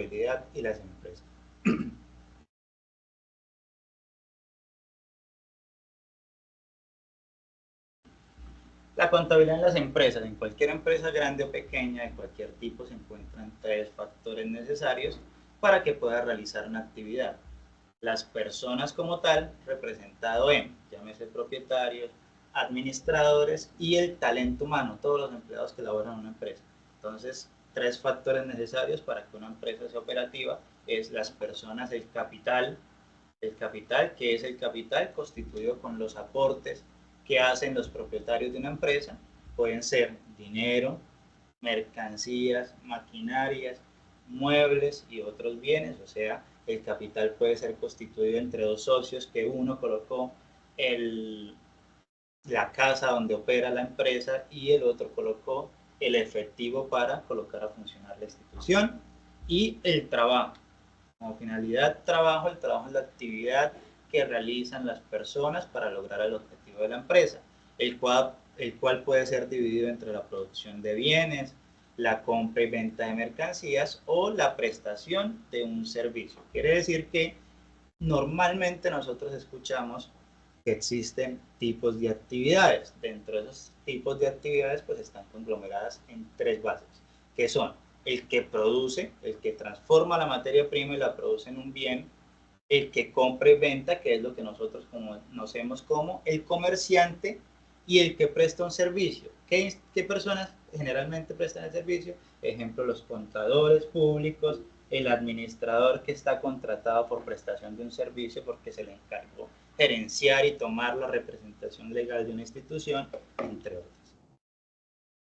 y las empresas. La contabilidad en las empresas, en cualquier empresa grande o pequeña, de cualquier tipo, se encuentran tres factores necesarios para que pueda realizar una actividad. Las personas como tal, representado en, llámese propietarios, administradores y el talento humano, todos los empleados que laboran en una empresa. Entonces, tres factores necesarios para que una empresa sea operativa es las personas, el capital que es el capital constituido con los aportes que hacen los propietarios de una empresa, pueden ser dinero, mercancías, maquinarias, muebles y otros bienes, o sea, el capital puede ser constituido entre dos socios que uno colocó la casa donde opera la empresa y el otro colocó el efectivo para colocar a funcionar la institución, y el trabajo. Como finalidad trabajo, el trabajo es la actividad que realizan las personas para lograr el objetivo de la empresa, el cual puede ser dividido entre la producción de bienes, la compra y venta de mercancías o la prestación de un servicio. Quiere decir que normalmente nosotros escuchamos que existen tipos de actividades. Dentro de esos tipos de actividades pues están conglomeradas en tres bases, que son el que produce, el que transforma la materia prima y la produce en un bien, el que compra y venta, que es lo que nosotros conocemos como el comerciante, y el que presta un servicio. ¿Qué personas generalmente prestan el servicio? Ejemplo, los contadores públicos, el administrador que está contratado por prestación de un servicio porque se le encargó gerenciar y tomar la representación legal de una institución, entre otros.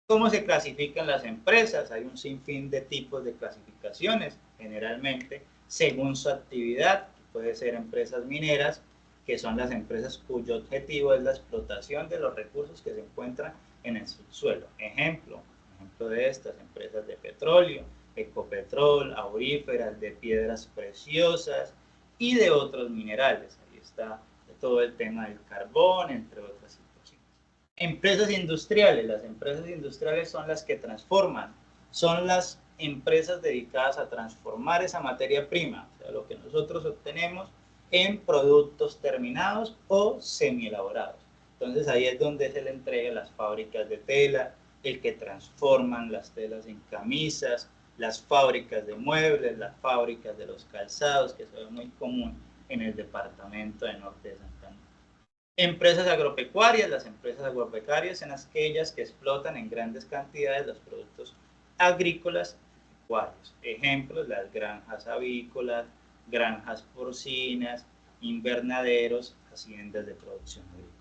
¿Cómo se clasifican las empresas? Hay un sinfín de tipos de clasificaciones, generalmente según su actividad. Puede ser empresas mineras, que son las empresas cuyo objetivo es la explotación de los recursos que se encuentran en el subsuelo. Ejemplo de estas empresas de petróleo, Ecopetrol, auríferas, de piedras preciosas y de otros minerales. Ahí está todo el tema del carbón, entre otras situaciones. Empresas industriales. Las empresas industriales son las que transforman, son las empresas dedicadas a transformar esa materia prima, o sea, lo que nosotros obtenemos, en productos terminados o semielaborados. Entonces ahí es donde se le entrega las fábricas de tela, el que transforman las telas en camisas, las fábricas de muebles, las fábricas de los calzados, que eso es muy común en el departamento de Norte de Santander. Empresas agropecuarias. Las empresas agropecuarias son aquellas que explotan en grandes cantidades los productos agrícolas y pecuarios. Ejemplos, las granjas avícolas, granjas porcinas, invernaderos, haciendas de producción agrícola.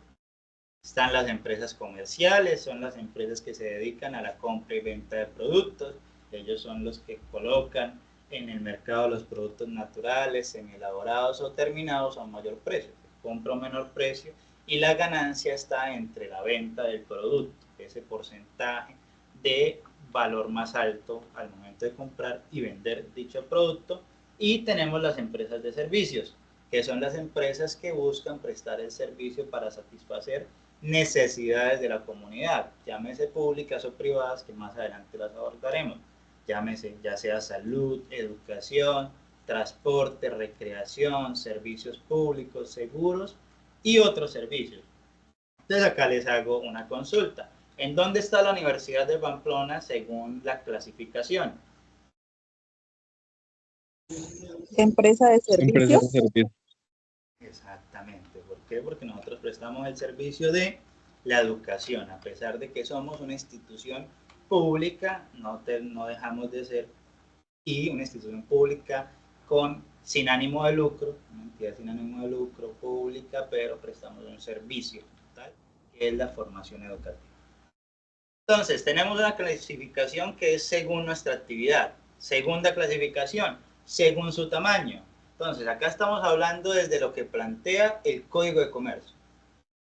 Están las empresas comerciales, son las empresas que se dedican a la compra y venta de productos. Ellos son los que colocan en el mercado los productos naturales, semielaborados o terminados a un mayor precio. Se compra a un menor precio y la ganancia está entre la venta del producto, ese porcentaje de valor más alto al momento de comprar y vender dicho producto. Y tenemos las empresas de servicios, que son las empresas que buscan prestar el servicio para satisfacer necesidades de la comunidad, llámese públicas o privadas, que más adelante las abordaremos, llámese ya sea salud, educación, transporte, recreación, servicios públicos, seguros y otros servicios. Entonces acá les hago una consulta. ¿En dónde está la Universidad de Pamplona según la clasificación? Empresa de Empresa de servicios. servicio. Exactamente. ¿Por qué? Porque nosotros prestamos el servicio de la educación. A pesar de que somos una institución pública, no dejamos de ser, y una institución pública sin ánimo de lucro, una entidad sin ánimo de lucro pública, pero prestamos un servicio total, que es la formación educativa. Entonces, tenemos una clasificación que es según nuestra actividad. Segunda clasificación, según su tamaño. Entonces, acá estamos hablando desde lo que plantea el Código de Comercio.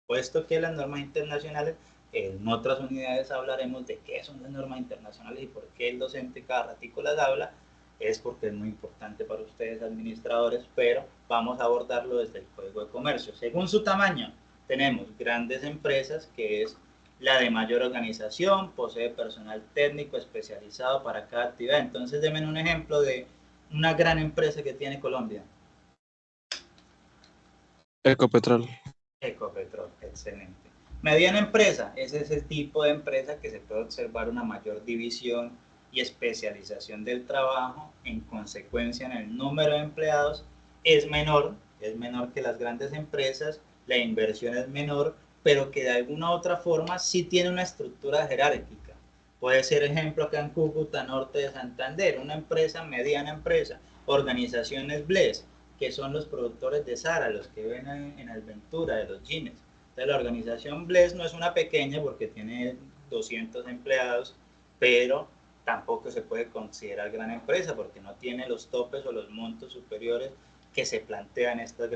Puesto que las normas internacionales, en otras unidades hablaremos de qué son las normas internacionales y por qué el docente cada ratico las habla, es porque es muy importante para ustedes administradores, pero vamos a abordarlo desde el Código de Comercio. Según su tamaño, tenemos grandes empresas, que es la de mayor organización, posee personal técnico especializado para cada actividad. Entonces, denme un ejemplo de una gran empresa que tiene Colombia? Ecopetrol. Ecopetrol, excelente. Mediana empresa, ese es el tipo de empresa que se puede observar una mayor división y especialización del trabajo, en consecuencia en el número de empleados es menor que las grandes empresas, la inversión es menor, pero que de alguna u otra forma sí tiene una estructura jerárquica. Puede ser ejemplo acá en Cúcuta, norte de Santander, una empresa, mediana empresa, organizaciones BLES, que son los productores de Zara, los que ven en Alventura, de los jeans. Entonces, la organización BLES no es una pequeña porque tiene 200 empleados, pero tampoco se puede considerar gran empresa porque no tiene los topes o los montos superiores que se plantean estas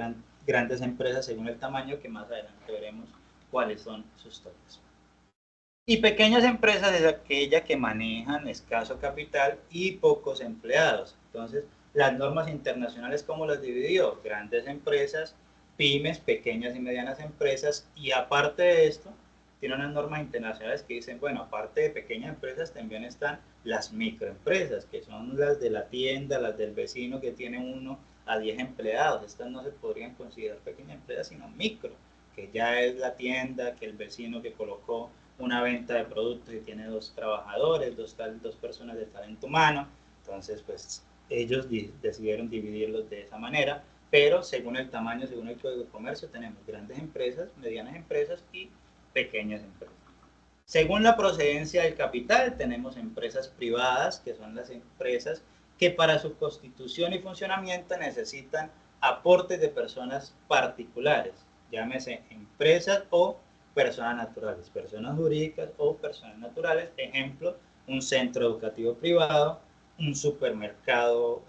grandes empresas según el tamaño, que más adelante veremos cuáles son sus topes. Y pequeñas empresas es aquella que manejan escaso capital y pocos empleados. Entonces, las normas internacionales, ¿cómo las dividió? Grandes empresas, pymes, pequeñas y medianas empresas, y aparte de esto, tiene unas normas internacionales que dicen, bueno, aparte de pequeñas empresas, también están las microempresas, que son las de la tienda, las del vecino que tiene 1 a 10 empleados. Estas no se podrían considerar pequeñas empresas, sino micro, que ya es la tienda, que el vecino que colocó una venta de productos y tiene 2 trabajadores, dos personas de talento humano. Entonces, pues ellos decidieron dividirlos de esa manera, pero según el tamaño, según el Código de Comercio, tenemos grandes empresas, medianas empresas y pequeñas empresas. Según la procedencia del capital, tenemos empresas privadas, que son las empresas que para su constitución y funcionamiento necesitan aportes de personas particulares, llámese empresas o personas naturales, personas jurídicas o personas naturales. Ejemplo, un centro educativo privado, un supermercado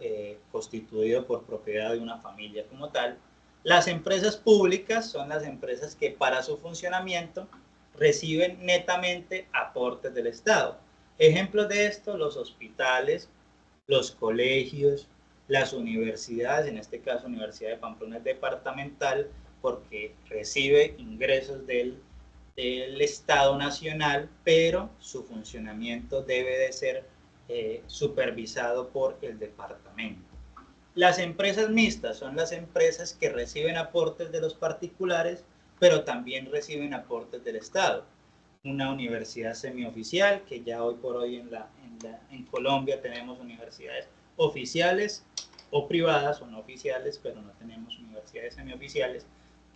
constituido por propiedad de una familia como tal. Las empresas públicas son las empresas que para su funcionamiento reciben netamente aportes del Estado. Ejemplos de esto, los hospitales, los colegios, las universidades, en este caso Universidad de Pamplona es departamental porque recibe ingresos del Estado nacional, pero su funcionamiento debe de ser supervisado por el departamento. Las empresas mixtas son las empresas que reciben aportes de los particulares, pero también reciben aportes del Estado. Una universidad semioficial, que ya hoy por hoy en Colombia tenemos universidades oficiales o privadas o no oficiales, pero no tenemos universidades semioficiales,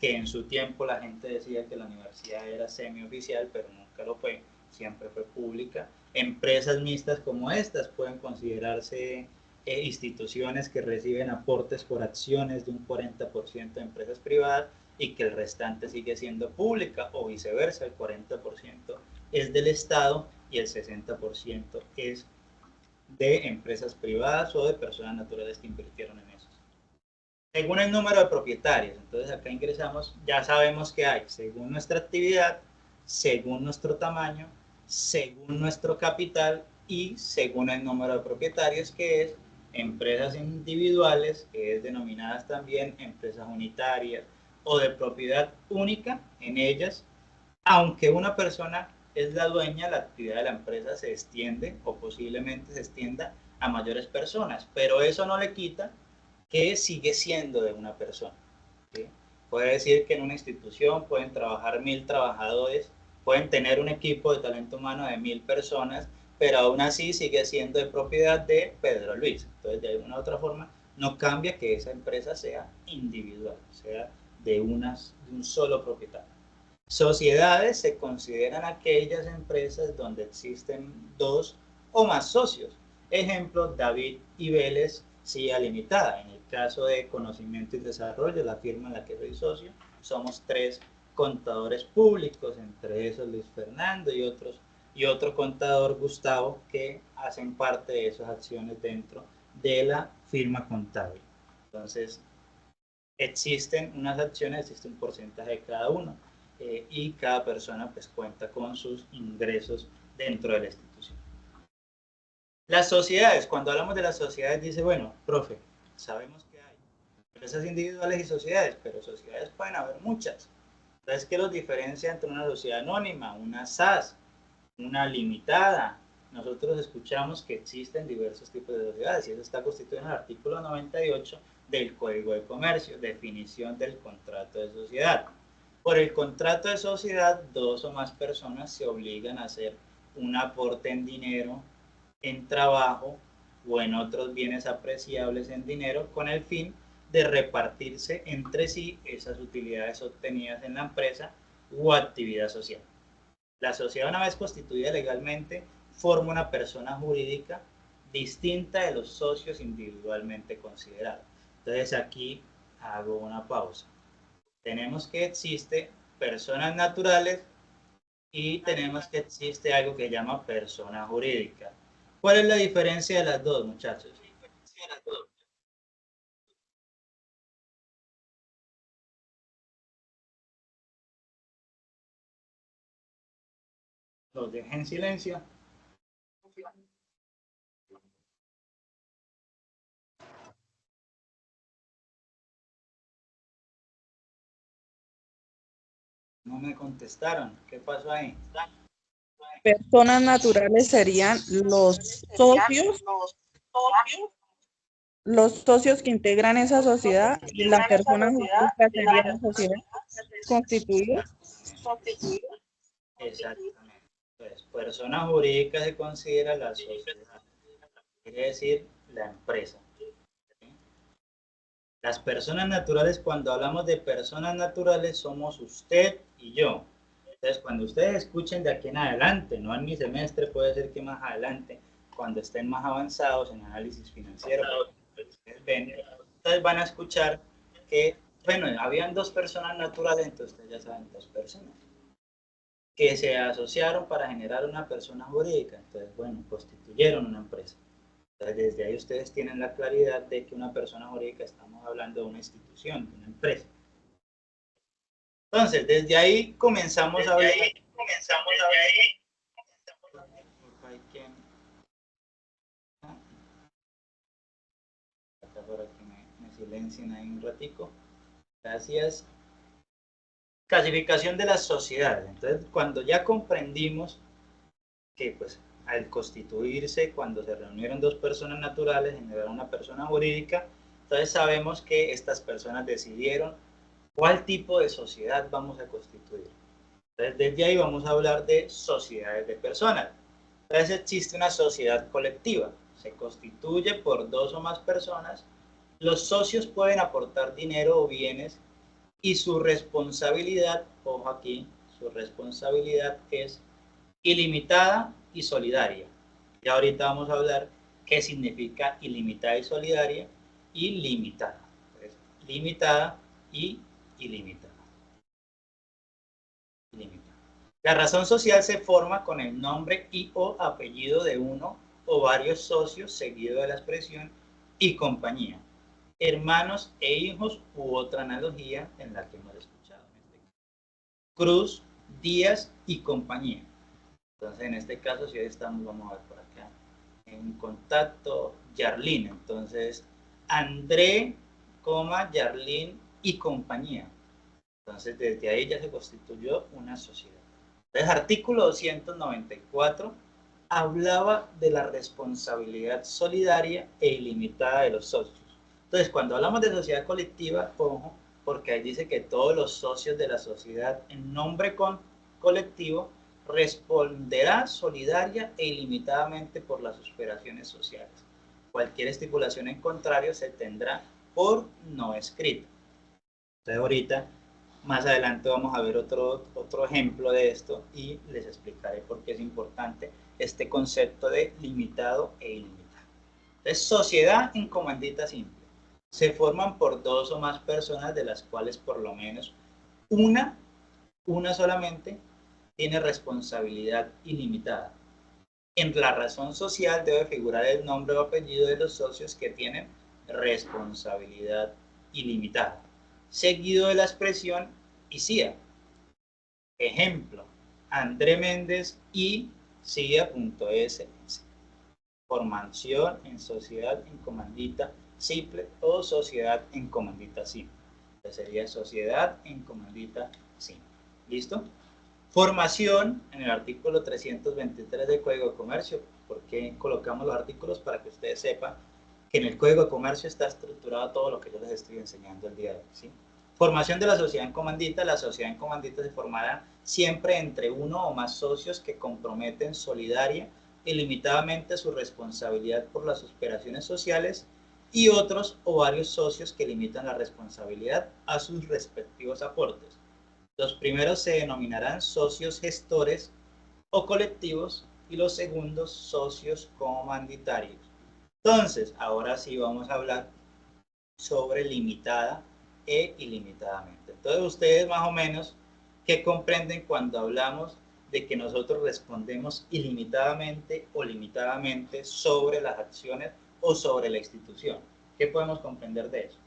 que en su tiempo la gente decía que la universidad era semioficial, pero nunca lo fue, siempre fue pública. Empresas mixtas como estas pueden considerarse instituciones que reciben aportes por acciones de un 40% de empresas privadas y que el restante sigue siendo pública, o viceversa, el 40% es del Estado y el 60% es de empresas privadas o de personas naturales que invirtieron en eso. Según el número de propietarios, entonces acá ingresamos, ya sabemos que hay, según nuestra actividad, según nuestro tamaño, según nuestro capital y según el número de propietarios, que es empresas individuales, que es denominadas también empresas unitarias o de propiedad única en ellas. Aunque una persona es la dueña, la actividad de la empresa se extiende o posiblemente se extienda a mayores personas, pero eso no le quita que sigue siendo de una persona. ¿Sí? Puede decir que en una institución pueden trabajar 1000 trabajadores, pueden tener un equipo de talento humano de 1000 personas, pero aún así sigue siendo de propiedad de Pedro Luis. Entonces, de alguna u otra forma, no cambia que esa empresa sea individual, sea de un solo propietario. Sociedades se consideran aquellas empresas donde existen 2 o más socios. Ejemplo, David y Vélez, CIA Limitada. En el caso de Conocimiento y Desarrollo, la firma en la que soy socio, somos 3 contadores públicos, entre esos Luis Fernando y otro contador, Gustavo, que hacen parte de esas acciones dentro de la firma contable. Entonces, existen unas acciones, existe un porcentaje de cada uno, y cada persona pues cuenta con sus ingresos dentro de la institución. Las sociedades, cuando hablamos de las sociedades, dice, bueno, profe, sabemos que hay empresas individuales y sociedades, pero sociedades pueden haber muchas. Entonces, ¿qué los diferencia entre una sociedad anónima, una SAS, una limitada, nosotros escuchamos que existen diversos tipos de sociedades y eso está constituido en el artículo 98 del Código de Comercio, definición del contrato de sociedad. Por el contrato de sociedad, dos o más personas se obligan a hacer un aporte en dinero, en trabajo o en otros bienes apreciables en dinero con el fin de repartirse entre sí esas utilidades obtenidas en la empresa o actividad social. La sociedad, una vez constituida legalmente, forma una persona jurídica distinta de los socios individualmente considerados. Entonces aquí hago una pausa. Tenemos que existe personas naturales y tenemos que existe algo que llama persona jurídica. ¿Cuál es la diferencia de las dos, muchachos? Los dejé en silencio. No me contestaron. ¿Qué pasó ahí? Personas naturales serían los socios que integran esa sociedad y la persona jurídica sería la sociedad constituida. Exactamente. Pues, persona jurídica se considera la sociedad, quiere decir la empresa. ¿Sí? Las personas naturales, cuando hablamos de personas naturales, somos usted y yo. Entonces, cuando ustedes escuchen de aquí en adelante, no en mi semestre, puede ser que más adelante, cuando estén más avanzados en análisis financiero, ustedes ven, ustedes van a escuchar que, bueno, habían dos personas naturales, entonces ustedes ya saben, dos personas que se asociaron para generar una persona jurídica. Entonces, bueno, constituyeron una empresa. Entonces, desde ahí ustedes tienen la claridad de que una persona jurídica, estamos hablando de una institución, de una empresa. Entonces, desde ahí comenzamos a hablar. Para que me silencien ahí un ratico. Gracias. Clasificación de las sociedades. Entonces, cuando ya comprendimos que pues al constituirse, cuando se reunieron dos personas naturales, generaron una persona jurídica, entonces sabemos que estas personas decidieron cuál tipo de sociedad vamos a constituir. Entonces, desde ahí vamos a hablar de sociedades de personas. Entonces, existe una sociedad colectiva. Se constituye por dos o más personas. Los socios pueden aportar dinero o bienes y su responsabilidad, ojo aquí, su responsabilidad es ilimitada y solidaria. Y ahorita vamos a hablar qué significa ilimitada y solidaria y limitada. Entonces, limitada y ilimitada. Ilimitada. La razón social se forma con el nombre y o apellido de uno o varios socios seguido de la expresión y compañía, hermanos e hijos u otra analogía en la que hemos escuchado. Cruz, Díaz y compañía. Entonces, en este caso, si hoy estamos, vamos a ver por acá, en contacto, Yarlín. Entonces, André, Yarlín y compañía. Entonces, desde ahí ya se constituyó una sociedad. Entonces, artículo 294 hablaba de la responsabilidad solidaria e ilimitada de los socios. Entonces, cuando hablamos de sociedad colectiva, ojo, porque ahí dice que todos los socios de la sociedad en nombre colectivo responderá solidaria e ilimitadamente por las operaciones sociales. Cualquier estipulación en contrario se tendrá por no escrito. Entonces ahorita, más adelante vamos a ver otro ejemplo de esto y les explicaré por qué es importante este concepto de limitado e ilimitado. Entonces, sociedad en comandita simple. Se forman por dos o más personas de las cuales por lo menos una solamente tiene responsabilidad ilimitada. En la razón social debe figurar el nombre o apellido de los socios que tienen responsabilidad ilimitada, seguido de la expresión y CIA. Ejemplo, André Méndez y CIA.ss. Formación en sociedad en comandita simple o sociedad en comandita simple. Entonces sería sociedad en comandita simple. ¿Listo? Formación en el artículo 323 del Código de Comercio. ¿Por qué colocamos los artículos? Para que ustedes sepan que en el Código de Comercio está estructurado todo lo que yo les estoy enseñando el día de hoy, ¿sí? Formación de la sociedad en comandita. La sociedad en comandita se formará siempre entre uno o más socios que comprometen solidaria y limitadamente su responsabilidad por las operaciones sociales y otros o varios socios que limitan la responsabilidad a sus respectivos aportes. Los primeros se denominarán socios gestores o colectivos y los segundos socios comanditarios. Entonces, ahora sí vamos a hablar sobre limitada e ilimitadamente. Entonces, ustedes más o menos, ¿qué comprenden cuando hablamos de que nosotros respondemos ilimitadamente o limitadamente sobre las acciones o sobre la institución? ¿Qué podemos comprender de eso?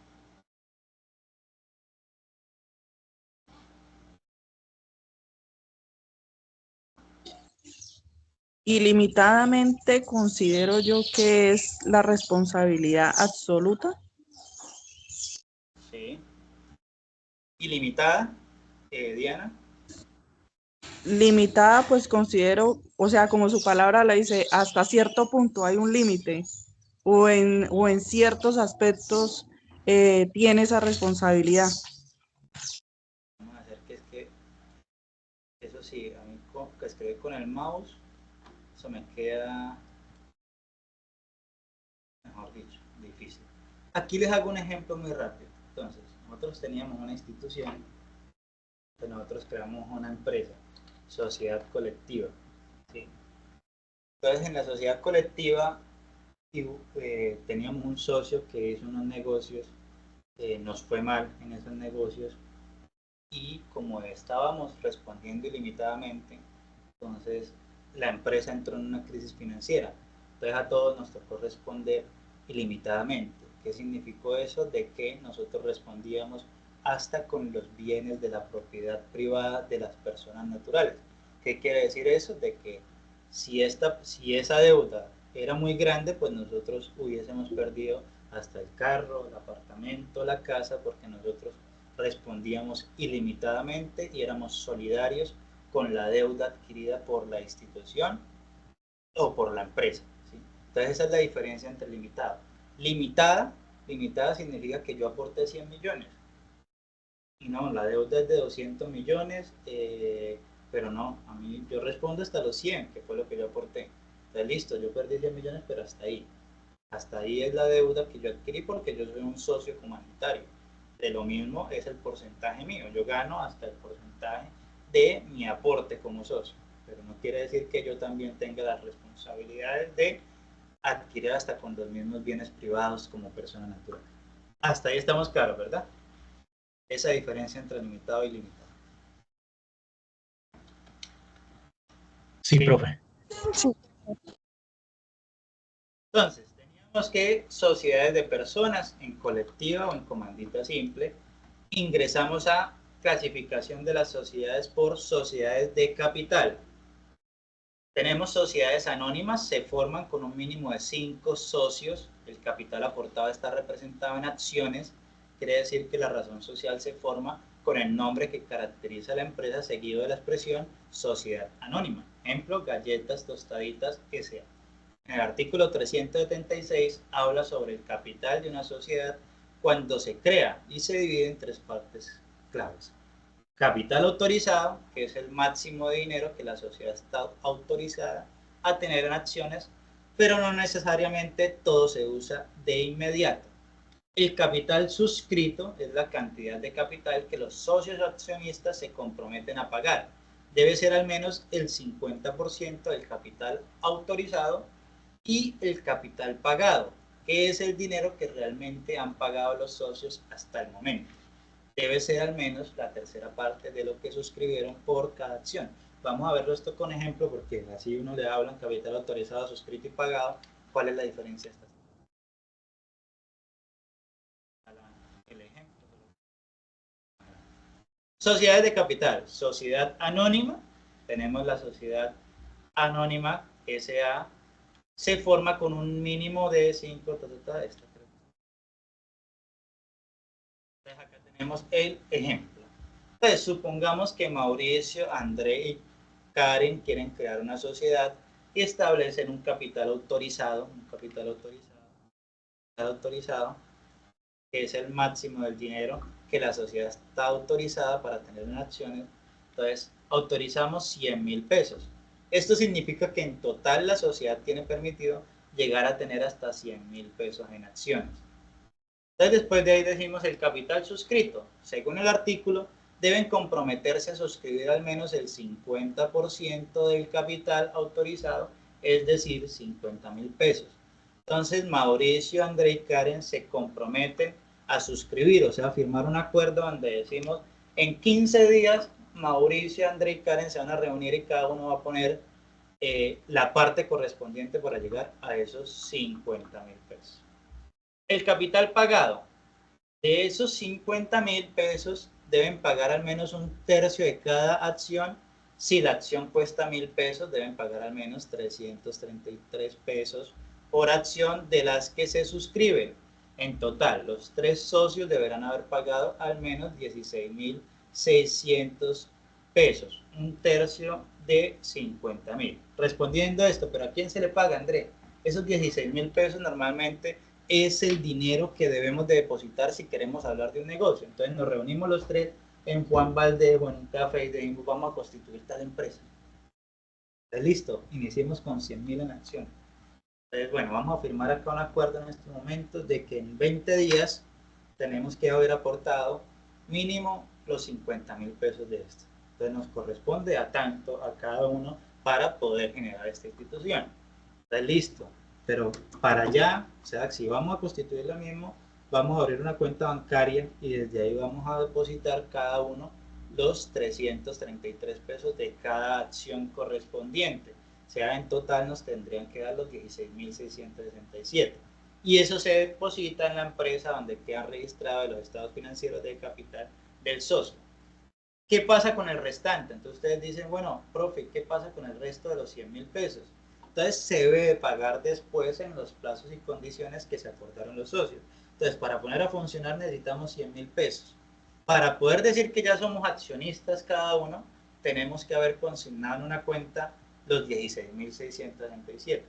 Ilimitadamente considero yo que es la responsabilidad absoluta. Sí. Ilimitada, Diana. Limitada, pues considero, o sea, como su palabra la dice, hasta cierto punto hay un límite, o en ciertos aspectos tiene esa responsabilidad. Vamos a hacer que es que, eso sí, a mí que escribir con el mouse, eso me queda, mejor dicho, difícil. Aquí les hago un ejemplo muy rápido. Entonces, nosotros teníamos una institución, nosotros creamos una empresa, sociedad colectiva, ¿sí? Entonces, en la sociedad colectiva teníamos un socio que hizo unos negocios, nos fue mal en esos negocios y como estábamos respondiendo ilimitadamente, entonces la empresa entró en una crisis financiera. Entonces a todos nos tocó responder ilimitadamente. ¿Qué significó eso? De que nosotros respondíamos hasta con los bienes de la propiedad privada de las personas naturales. ¿Qué quiere decir eso? De que si esa deuda era muy grande, pues nosotros hubiésemos perdido hasta el carro, el apartamento, la casa, porque nosotros respondíamos ilimitadamente y éramos solidarios con la deuda adquirida por la institución o por la empresa, ¿sí? Entonces esa es la diferencia entre limitado. Limitada significa que yo aporté 100 millones. Y no, la deuda es de 200 millones, pero no, a mí yo respondo hasta los 100, que fue lo que yo aporté. Entonces listo, yo perdí 100 millones, pero hasta ahí. Hasta ahí es la deuda que yo adquirí porque yo soy un socio comunitario. De lo mismo es el porcentaje mío. Yo gano hasta el porcentaje de mi aporte como socio. Pero no quiere decir que yo también tenga las responsabilidades de adquirir hasta con los mismos bienes privados como persona natural. Hasta ahí estamos claros, ¿verdad? Esa diferencia entre limitado y limitado. Sí, profe. Sí. Entonces, teníamos que sociedades de personas en colectiva o en comandita simple. Ingresamos a clasificación de las sociedades por sociedades de capital. Tenemos sociedades anónimas, se forman con un mínimo de 5 socios, el capital aportado está representado en acciones, quiere decir que la razón social se forma con el nombre que caracteriza a la empresa seguido de la expresión sociedad anónima. Ejemplo, galletas tostaditas S.A. En el artículo 376 habla sobre el capital de una sociedad cuando se crea y se divide en 3 partes claves. Capital autorizado, que es el máximo de dinero que la sociedad está autorizada a tener en acciones, pero no necesariamente todo se usa de inmediato. El capital suscrito es la cantidad de capital que los socios accionistas se comprometen a pagar. Debe ser al menos el 50% del capital autorizado y el capital pagado, que es el dinero que realmente han pagado los socios hasta el momento. Debe ser al menos la tercera parte de lo que suscribieron por cada acción. Vamos a verlo esto con ejemplo porque así uno le habla en capital autorizado, suscrito y pagado. ¿Cuál es la diferencia? El ejemplo. Sociedades de capital. Sociedad anónima. Tenemos la sociedad anónima SA. Se forma con un mínimo de 5. Entonces acá tenemos el ejemplo. Entonces, supongamos que Mauricio, André y Karen quieren crear una sociedad y establecen un capital autorizado, que es el máximo del dinero que la sociedad está autorizada para tener en acciones. Entonces, autorizamos 100.000 pesos. Esto significa que en total la sociedad tiene permitido llegar a tener hasta 100.000 pesos en acciones. Entonces, después de ahí decimos el capital suscrito. Según el artículo, deben comprometerse a suscribir al menos el 50% del capital autorizado, es decir, 50.000 pesos. Entonces, Mauricio, André y Karen se comprometen a suscribir, o sea, a firmar un acuerdo donde decimos, en 15 días, Mauricio, André y Karen se van a reunir y cada uno va a poner la parte correspondiente para llegar a esos 50.000 pesos. El capital pagado. De esos 50.000 pesos deben pagar al menos un tercio de cada acción. Si la acción cuesta 1.000 pesos, deben pagar al menos 333 pesos por acción de las que se suscriben. En total, los 3 socios deberán haber pagado al menos 16.600 pesos, un tercio de 50.000. Respondiendo a esto, ¿pero a quién se le paga, André? Esos 16.000 pesos normalmente es el dinero que debemos de depositar si queremos hablar de un negocio. Entonces nos reunimos los tres en Juan Valdejo, en un café, y decimos, vamos a constituir tal empresa. Entonces, listo, iniciemos con 100.000 en acción. Entonces, bueno, vamos a firmar acá un acuerdo en este momento de que en 20 días tenemos que haber aportado mínimo los 50.000 pesos de esto. Entonces nos corresponde a tanto a cada uno para poder generar esta institución. Entonces, listo. Pero para allá, o sea, si vamos a constituir lo mismo, vamos a abrir una cuenta bancaria y desde ahí vamos a depositar cada uno los 333 pesos de cada acción correspondiente. O sea, en total nos tendrían que dar los 16.667. Y eso se deposita en la empresa donde quedan registrados los estados financieros de capital del socio. ¿Qué pasa con el restante? Entonces ustedes dicen, bueno, profe, ¿qué pasa con el resto de los 100.000 pesos? Entonces se debe pagar después en los plazos y condiciones que se acordaron los socios. Entonces, para poner a funcionar necesitamos 100.000 pesos. Para poder decir que ya somos accionistas cada uno, tenemos que haber consignado en una cuenta los 16.667.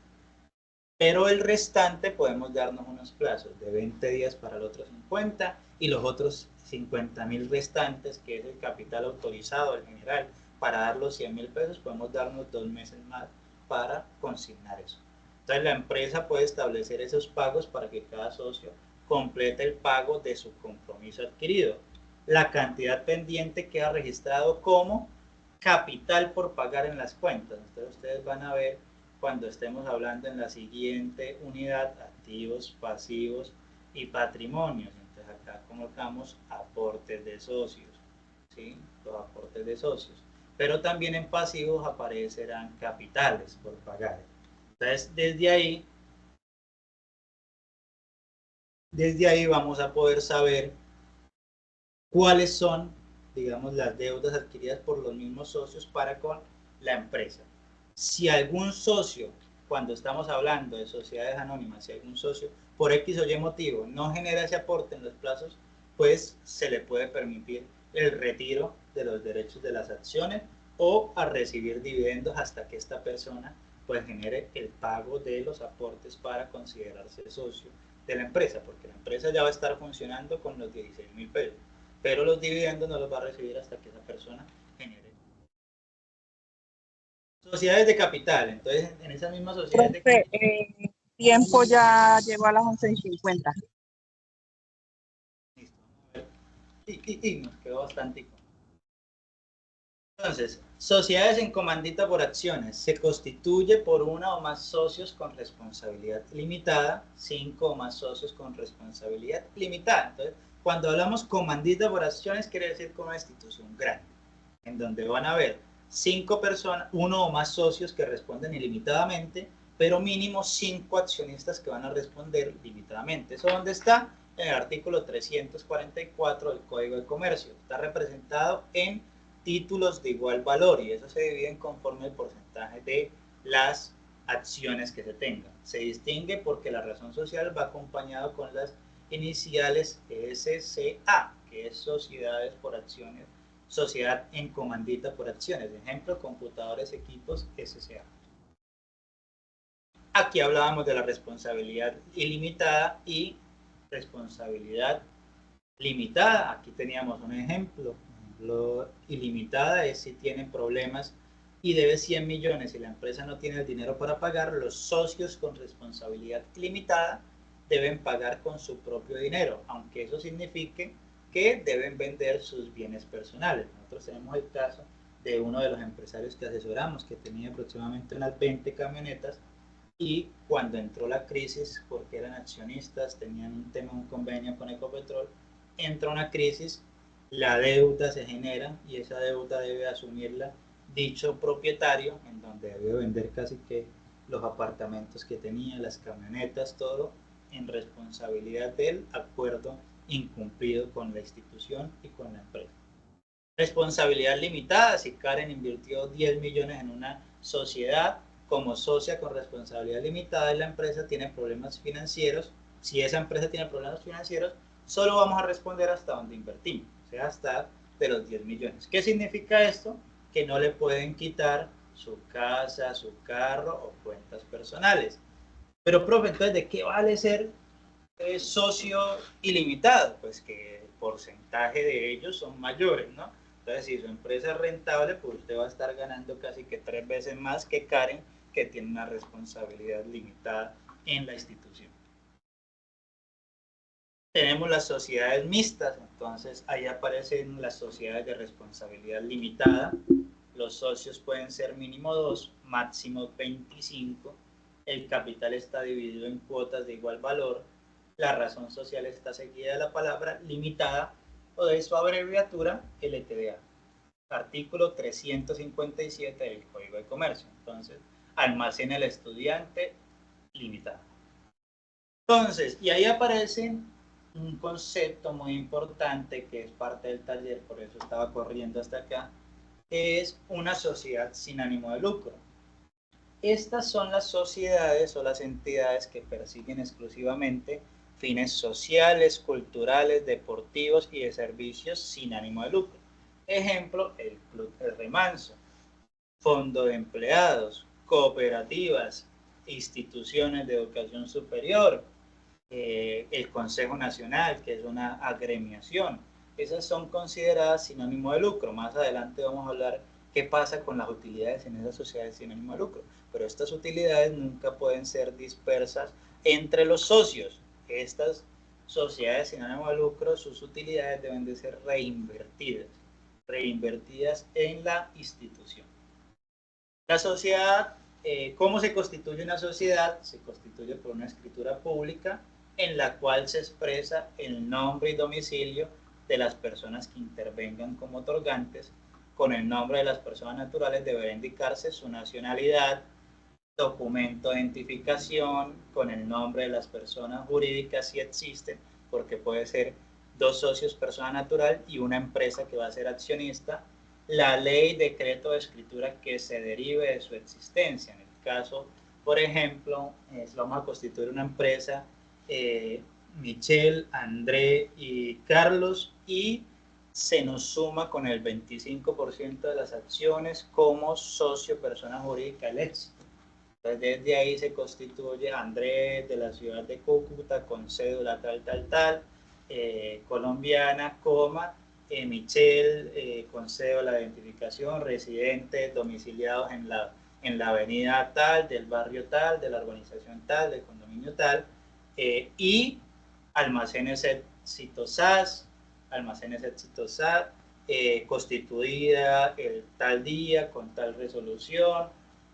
Pero el restante podemos darnos unos plazos de 20 días para el otro 50 y los otros 50.000 restantes, que es el capital autorizado al general, para dar los 100.000 pesos, podemos darnos 2 meses más para consignar eso. Entonces la empresa puede establecer esos pagos para que cada socio complete el pago de su compromiso adquirido. La cantidad pendiente queda registrado como capital por pagar en las cuentas. Entonces ustedes van a ver cuando estemos hablando en la siguiente unidad, activos, pasivos y patrimonios. Entonces acá colocamos aportes de socios, ¿sí? Los aportes de socios. Pero también en pasivos aparecerán capitales por pagar. Entonces desde ahí vamos a poder saber cuáles son, digamos, las deudas adquiridas por los mismos socios para con la empresa. Si algún socio, cuando estamos hablando de sociedades anónimas, si algún socio por X o Y motivo no genera ese aporte en los plazos, pues se le puede permitir el retiro de los derechos de las acciones o a recibir dividendos hasta que esta persona pues genere el pago de los aportes para considerarse socio de la empresa, porque la empresa ya va a estar funcionando con los 16.000 pesos, pero los dividendos no los va a recibir hasta que esa persona genere. Sociedades de capital, entonces en esas mismas sociedades de capital. Tiempo ya llegó a las 11:50. Listo, a ver. Y nos quedó bastante. Entonces, sociedades en comandita por acciones. Se constituye por una o más socios con responsabilidad limitada, 5 o más socios con responsabilidad limitada. Entonces, cuando hablamos comandita por acciones, quiere decir con una institución grande, en donde van a haber 5 personas, 1 o más socios que responden ilimitadamente, pero mínimo 5 accionistas que van a responder limitadamente. ¿Eso dónde está? En el artículo 344 del Código de Comercio. Está representado en títulos de igual valor y eso se divide conforme el porcentaje de las acciones que se tengan. Se distingue porque la razón social va acompañado con las iniciales SCA, que es sociedades por acciones, sociedad en comandita por acciones. Ejemplo, computadores, equipos, SCA. Aquí hablábamos de la responsabilidad ilimitada y responsabilidad limitada. Aquí teníamos un ejemplo. Lo ilimitada es si tienen problemas y debe 100 millones y la empresa no tiene el dinero para pagar, los socios con responsabilidad limitada deben pagar con su propio dinero, aunque eso signifique que deben vender sus bienes personales. Nosotros tenemos el caso de uno de los empresarios que asesoramos, que tenía aproximadamente unas 20 camionetas, y cuando entró la crisis, porque eran accionistas, tenían un convenio con Ecopetrol, entra una crisis, la deuda se genera y esa deuda debe asumirla dicho propietario, en donde debió vender casi que los apartamentos que tenía, las camionetas, todo, en responsabilidad del acuerdo incumplido con la institución y con la empresa. Responsabilidad limitada, si Karen invirtió 10 millones en una sociedad como socia con responsabilidad limitada y la empresa tiene problemas financieros, si esa empresa tiene problemas financieros, solo vamos a responder hasta donde invertimos, o sea, hasta de los 10 millones. ¿Qué significa esto? Que no le pueden quitar su casa, su carro o cuentas personales. Pero, profe, entonces, ¿de qué vale ser socio ilimitado? Pues que el porcentaje de ellos son mayores, ¿no? Entonces, si su empresa es rentable, pues usted va a estar ganando casi que 3 veces más que Karen, que tiene una responsabilidad limitada en la institución. Tenemos las sociedades mixtas, entonces ahí aparecen las sociedades de responsabilidad limitada. Los socios pueden ser mínimo 2, máximo 25. El capital está dividido en cuotas de igual valor. La razón social está seguida de la palabra limitada o de su abreviatura LTDA. Artículo 357 del Código de Comercio. Entonces, almacena el estudiante limitada. Entonces, y ahí aparece un concepto muy importante que es parte del taller, por eso estaba corriendo hasta acá, que es una sociedad sin ánimo de lucro. Estas son las sociedades o las entidades que persiguen exclusivamente fines sociales, culturales, deportivos y de servicios sin ánimo de lucro. Ejemplo, el Club El Remanso, Fondo de Empleados, cooperativas, instituciones de educación superior, el Consejo Nacional, que es una agremiación. Esas son consideradas sin ánimo de lucro. Más adelante vamos a hablar qué pasa con las utilidades en esas sociedades sin ánimo de lucro. Pero estas utilidades nunca pueden ser dispersas entre los socios. Estas sociedades sin ánimo de lucro, sus utilidades deben de ser reinvertidas en la institución. La sociedad, ¿cómo se constituye una sociedad? Se constituye por una escritura pública en la cual se expresa el nombre y domicilio de las personas que intervengan como otorgantes. Con el nombre de las personas naturales deberá indicarse su nacionalidad, documento de identificación, con el nombre de las personas jurídicas si existen, porque puede ser 2 socios persona natural y una empresa que va a ser accionista, la ley, decreto de escritura que se derive de su existencia. En el caso, por ejemplo, vamos a constituir una empresa, Michelle, André y Carlos, y se nos suma con el 25% de las acciones como socio persona jurídica el éxito. Entonces, desde ahí se constituye Andrés de la ciudad de Cúcuta con cédula tal, colombiana, Michelle con cédula de identificación, residentes domiciliados en la avenida tal, del barrio tal, de la urbanización tal, del condominio tal, y almacenes éxito SAS, constituida el tal día con tal resolución,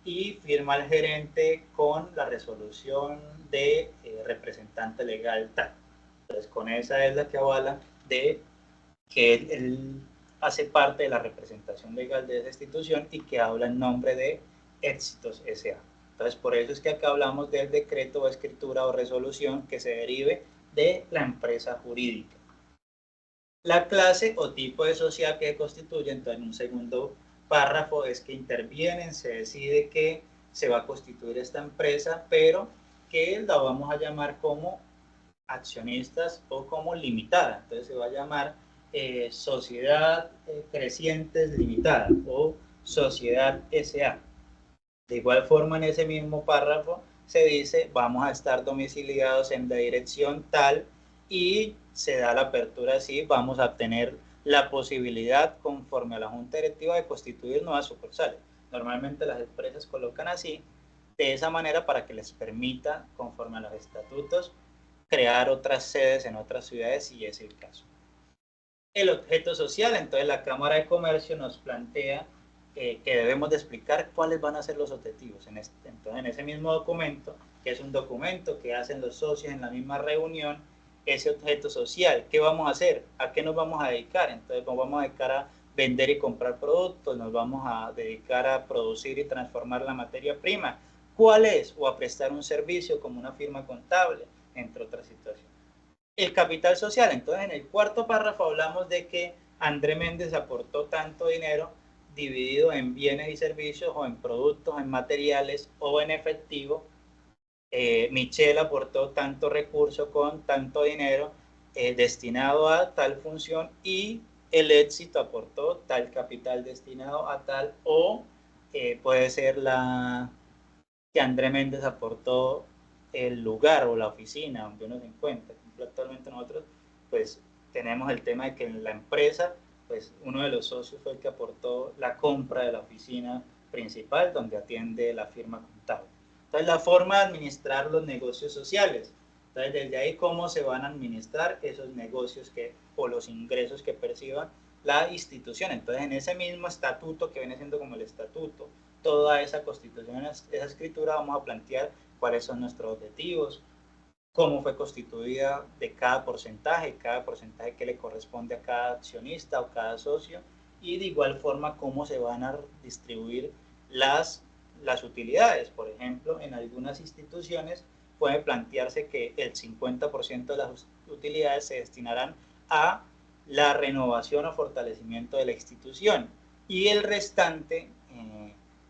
y firma el gerente con la resolución de representante legal tal. Entonces, con esa es la que avala de que él hace parte de la representación legal de esa institución y que habla en nombre de Éxitos S.A. Entonces, por eso es que acá hablamos del decreto o escritura o resolución que se derive de la empresa jurídica. La clase o tipo de sociedad que se constituye, entonces en un segundo párrafo, es que intervienen, se decide que se va a constituir esta empresa, pero que la vamos a llamar como accionistas o como limitada. Entonces se va a llamar Sociedad Crecientes Limitada o Sociedad SA. De igual forma, en ese mismo párrafo se dice vamos a estar domiciliados en la dirección tal y se da la apertura así, vamos a tener la posibilidad conforme a la junta directiva de constituir nuevas sucursales. Normalmente las empresas colocan así, de esa manera para que les permita, conforme a los estatutos, crear otras sedes en otras ciudades si es el caso. El objeto social, entonces la Cámara de Comercio nos plantea que debemos de explicar cuáles van a ser los objetivos. Entonces en ese mismo documento, que es un documento que hacen los socios en la misma reunión, ese objeto social, ¿qué vamos a hacer? ¿A qué nos vamos a dedicar? Entonces nos vamos a dedicar a vender y comprar productos, nos vamos a dedicar a producir y transformar la materia prima. ¿Cuál es? O a prestar un servicio como una firma contable, entre otras situaciones. El capital social, entonces en el cuarto párrafo hablamos de que André Méndez aportó tanto dinero dividido en bienes y servicios o en productos, en materiales o en efectivo. Michelle aportó tanto recurso con tanto dinero destinado a tal función y el éxito aportó tal capital destinado a tal o puede ser que André Méndez aportó el lugar o la oficina donde uno se encuentra. Actualmente nosotros pues tenemos el tema de que en la empresa pues uno de los socios fue el que aportó la compra de la oficina principal donde atiende la firma contable. Entonces la forma de administrar los negocios sociales. Entonces desde ahí cómo se van a administrar esos negocios o los ingresos que perciba la institución. Entonces en ese mismo estatuto que viene siendo como el estatuto, toda esa constitución, esa escritura, vamos a plantear cuáles son nuestros objetivos, cómo fue constituida de cada porcentaje que le corresponde a cada accionista o cada socio, y de igual forma cómo se van a distribuir las utilidades. Por ejemplo, en algunas instituciones puede plantearse que el 50% de las utilidades se destinarán a la renovación o fortalecimiento de la institución y el restante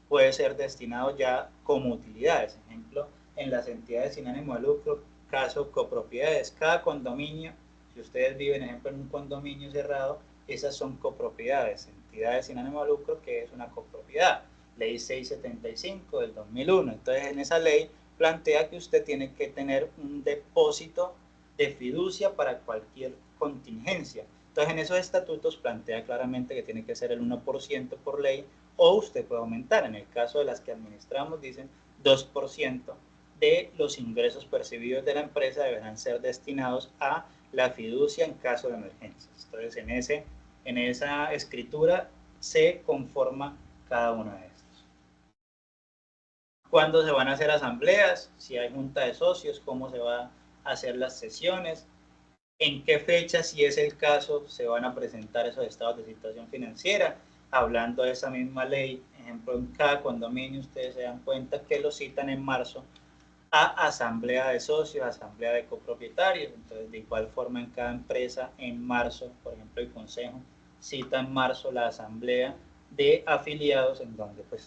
puede ser destinado ya como utilidades. Por ejemplo, en las entidades sin ánimo de lucro, caso copropiedades, cada condominio, si ustedes viven, por ejemplo, en un condominio cerrado, esas son copropiedades, entidades sin ánimo de lucro, que es una copropiedad. Ley 675 del 2001. Entonces, en esa ley plantea que usted tiene que tener un depósito de fiducia para cualquier contingencia. Entonces, en esos estatutos plantea claramente que tiene que ser el 1% por ley, o usted puede aumentar. En el caso de las que administramos, dicen 2% de los ingresos percibidos de la empresa deberán ser destinados a la fiducia en caso de emergencias. Entonces, en esa escritura se conforma cada uno de estos. ¿Cuándo se van a hacer asambleas? Si hay junta de socios, ¿cómo se van a hacer las sesiones? ¿En qué fecha, si es el caso, se van a presentar esos estados de situación financiera? Hablando de esa misma ley, ejemplo, en cada condominio ustedes se dan cuenta que lo citan en marzo a asamblea de socios, asamblea de copropietarios. Entonces, de igual forma, en cada empresa, en marzo, por ejemplo, el consejo cita en marzo la asamblea de afiliados, en donde pues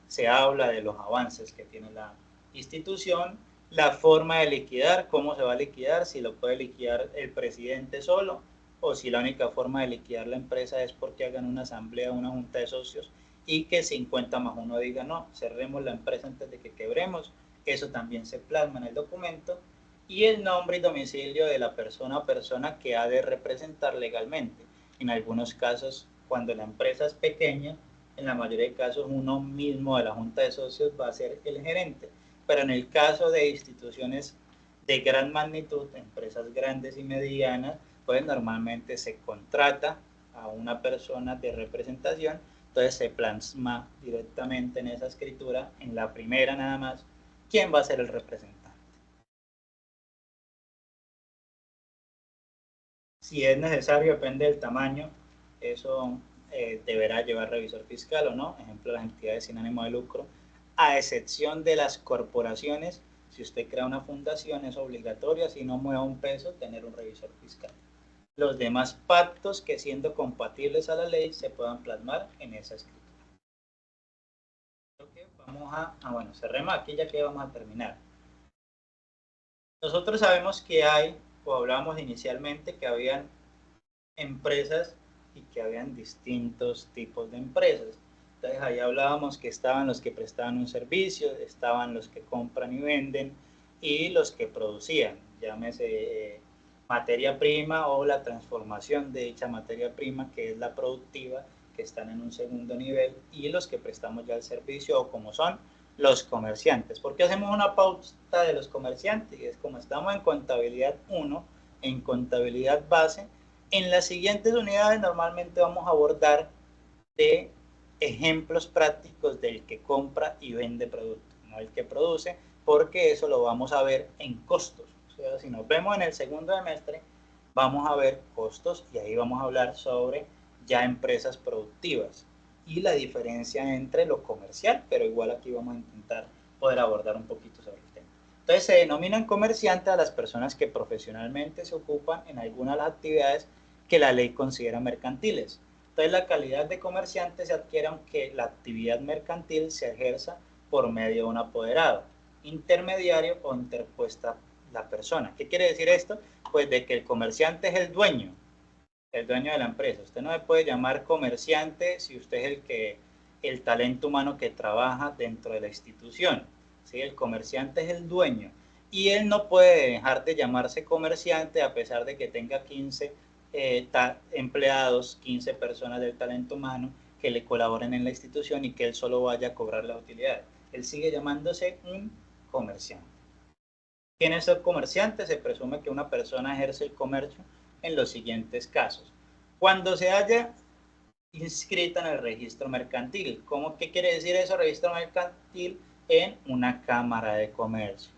se habla de los avances que tiene la institución, la forma de liquidar, cómo se va a liquidar, si lo puede liquidar el presidente solo, o si la única forma de liquidar la empresa es porque hagan una asamblea, una junta de socios, y que 50+1 diga no, cerremos la empresa antes de que quebremos. Eso también se plasma en el documento, y el nombre y domicilio de la persona o persona que ha de representar legalmente. En algunos casos, cuando la empresa es pequeña, en la mayoría de casos uno mismo de la junta de socios va a ser el gerente, pero en el caso de instituciones de gran magnitud, empresas grandes y medianas, pues normalmente se contrata a una persona de representación. Entonces se plasma directamente en esa escritura, en la primera nada más, quién va a ser el representante. Si es necesario, depende del tamaño, eso deberá llevar revisor fiscal o no. Ejemplo, las entidades sin ánimo de lucro, a excepción de las corporaciones. Si usted crea una fundación, es obligatorio, si no mueva un peso, tener un revisor fiscal. Los demás pactos que, siendo compatibles a la ley, se puedan plasmar en esa escritura. Bueno, cerremos aquí ya que vamos a terminar. Nosotros sabemos que hay, o hablamos inicialmente, que habían empresas y que habían distintos tipos de empresas. Entonces ahí hablábamos que estaban los que prestaban un servicio, estaban los que compran y venden y los que producían, llámese materia prima o la transformación de dicha materia prima, que es la productiva, que están en un segundo nivel, y los que prestamos ya el servicio, o como son los comerciantes. ¿Por qué hacemos una pauta de los comerciantes? Y es como estamos en contabilidad 1, en contabilidad base, en las siguientes unidades normalmente vamos a abordar de ejemplos prácticos del que compra y vende productos, no el que produce, porque eso lo vamos a ver en costos. O sea, si nos vemos en el segundo semestre, vamos a ver costos y ahí vamos a hablar sobre ya empresas productivas y la diferencia entre lo comercial, pero igual aquí vamos a intentar poder abordar un poquito sobre el tema. Entonces se denominan comerciantes a las personas que profesionalmente se ocupan en algunas de las actividades que la ley considera mercantiles. Entonces la calidad de comerciante se adquiere aunque la actividad mercantil se ejerza por medio de un apoderado, intermediario o interpuesta la persona. ¿Qué quiere decir esto? Pues de que el comerciante es el dueño de la empresa. Usted no se puede llamar comerciante si usted es el talento humano que trabaja dentro de la institución. ¿Sí? El comerciante es el dueño y él no puede dejar de llamarse comerciante a pesar de que tenga 15 empleados, 15 personas del talento humano que le colaboren en la institución y que él solo vaya a cobrar las utilidades. Él sigue llamándose un comerciante. ¿Quién es el comerciante? Se presume que una persona ejerce el comercio en los siguientes casos. Cuando se haya inscrita en el registro mercantil. ¿Qué quiere decir eso? Registro mercantil en una cámara de comercio.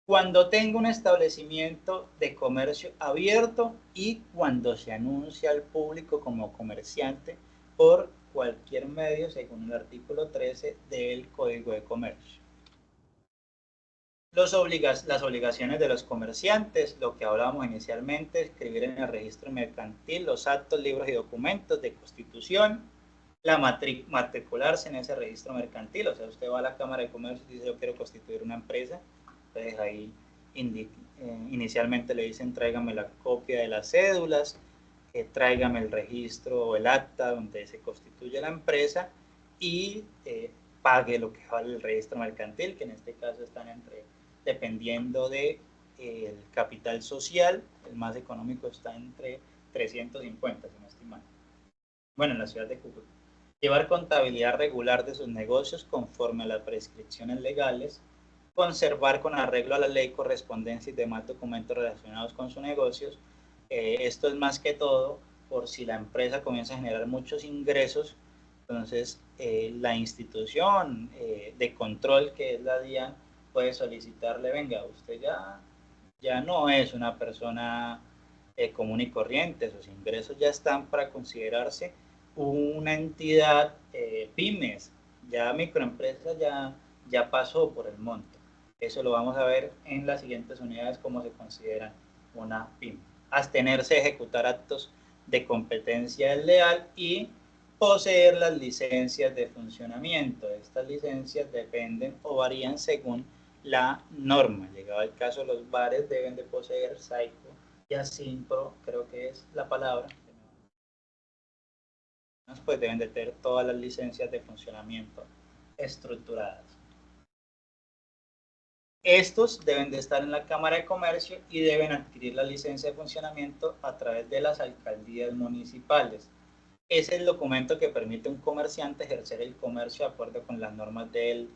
Cuando tenga un establecimiento de comercio abierto y cuando se anuncia al público como comerciante por cualquier medio según el artículo 13 del Código de Comercio. Las obligaciones de los comerciantes, lo que hablábamos inicialmente, escribir en el registro mercantil los actos, libros y documentos de constitución, matricularse en ese registro mercantil, o sea, usted va a la Cámara de Comercio y dice yo quiero constituir una empresa, entonces ahí inicialmente le dicen tráigame la copia de las cédulas, tráigame el registro o el acta donde se constituye la empresa y pague lo que vale el registro mercantil, que en este caso están dependiendo de el capital social, el más económico está entre 350, si no estoy mal. Bueno, en la ciudad de Cúcuta. Llevar contabilidad regular de sus negocios conforme a las prescripciones legales, conservar con arreglo a la ley correspondencia y demás documentos relacionados con sus negocios. Esto es más que todo por si la empresa comienza a generar muchos ingresos, entonces la institución de control que es la DIAN puede solicitarle, venga, usted ya no es una persona común y corriente, sus ingresos ya están para considerarse una entidad pymes, ya microempresa ya pasó por el monto. Eso lo vamos a ver en las siguientes unidades, cómo se considera una pyme. Abstenerse de ejecutar actos de competencia desleal y poseer las licencias de funcionamiento. Estas licencias dependen o varían según la norma. Llegado el caso, los bares deben de poseer SAICO y ASINPRO, creo que es la palabra, pues deben de tener todas las licencias de funcionamiento estructuradas. Estos deben de estar en la Cámara de Comercio y deben adquirir la licencia de funcionamiento a través de las alcaldías municipales. Es el documento que permite a un comerciante ejercer el comercio de acuerdo con las normas del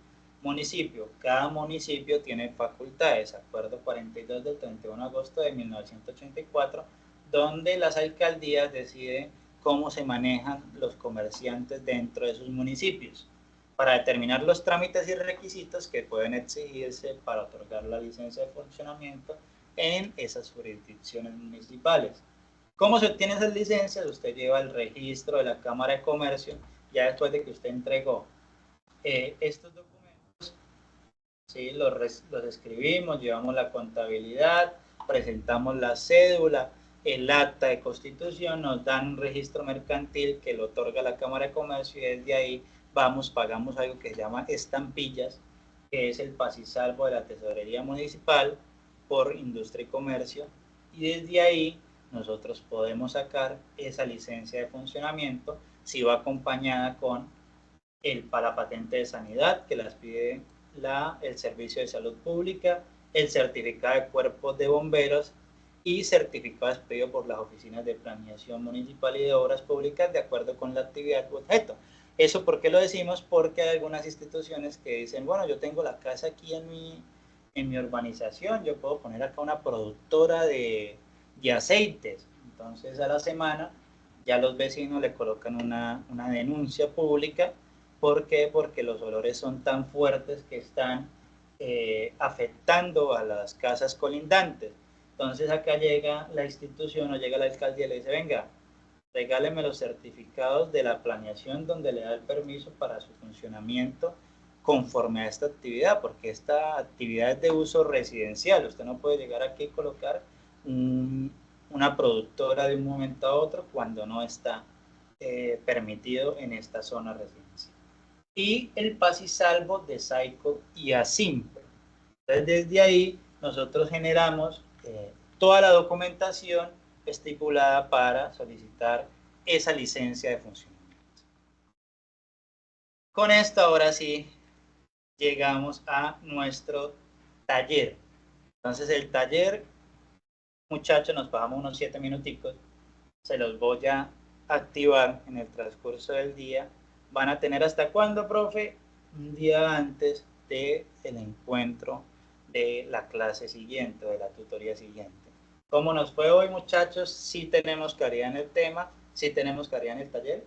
municipio. Cada municipio tiene facultades, acuerdo 42 del 31 de agosto de 1984, donde las alcaldías deciden cómo se manejan los comerciantes dentro de sus municipios, para determinar los trámites y requisitos que pueden exigirse para otorgar la licencia de funcionamiento en esas jurisdicciones municipales. ¿Cómo se obtiene esas licencias? Usted lleva el registro de la Cámara de Comercio, ya después de que usted entregó estos documentos, ¿sí? los escribimos, llevamos la contabilidad, presentamos la cédula, el acta de constitución, nos dan un registro mercantil que lo otorga la Cámara de Comercio y desde ahí pagamos algo que se llama estampillas, que es el pasisalvo de la tesorería municipal por industria y comercio, y desde ahí nosotros podemos sacar esa licencia de funcionamiento si va acompañada con la patente de sanidad, que las pide el Servicio de Salud Pública, el certificado de cuerpos de bomberos y certificado expedido por las oficinas de planeación municipal y de obras públicas de acuerdo con la actividad u objeto. ¿Eso por qué lo decimos? Porque hay algunas instituciones que dicen, bueno, yo tengo la casa aquí en mi urbanización, yo puedo poner acá una productora de aceites. Entonces a la semana ya los vecinos le colocan una denuncia pública. ¿Por qué? Porque los olores son tan fuertes que están afectando a las casas colindantes. Entonces acá llega la institución o llega la alcaldía y le dice, venga, regáleme los certificados de la planeación donde le da el permiso para su funcionamiento conforme a esta actividad, porque esta actividad es de uso residencial. Usted no puede llegar aquí y colocar una productora de un momento a otro cuando no está permitido en esta zona residencial. Y el paz y salvo de Saico y Asimple. Entonces, desde ahí nosotros generamos toda la documentación estipulada para solicitar esa licencia de funcionamiento. Con esto, ahora sí, llegamos a nuestro taller. Entonces, el taller, muchachos, nos pasamos unos 7 minuticos. Se los voy a activar en el transcurso del día. Van a tener hasta cuándo, profe? Un día antes del encuentro de la clase siguiente, de la tutoría siguiente. ¿Cómo nos fue hoy, muchachos? Sí tenemos claridad en el tema, sí tenemos claridad en el taller.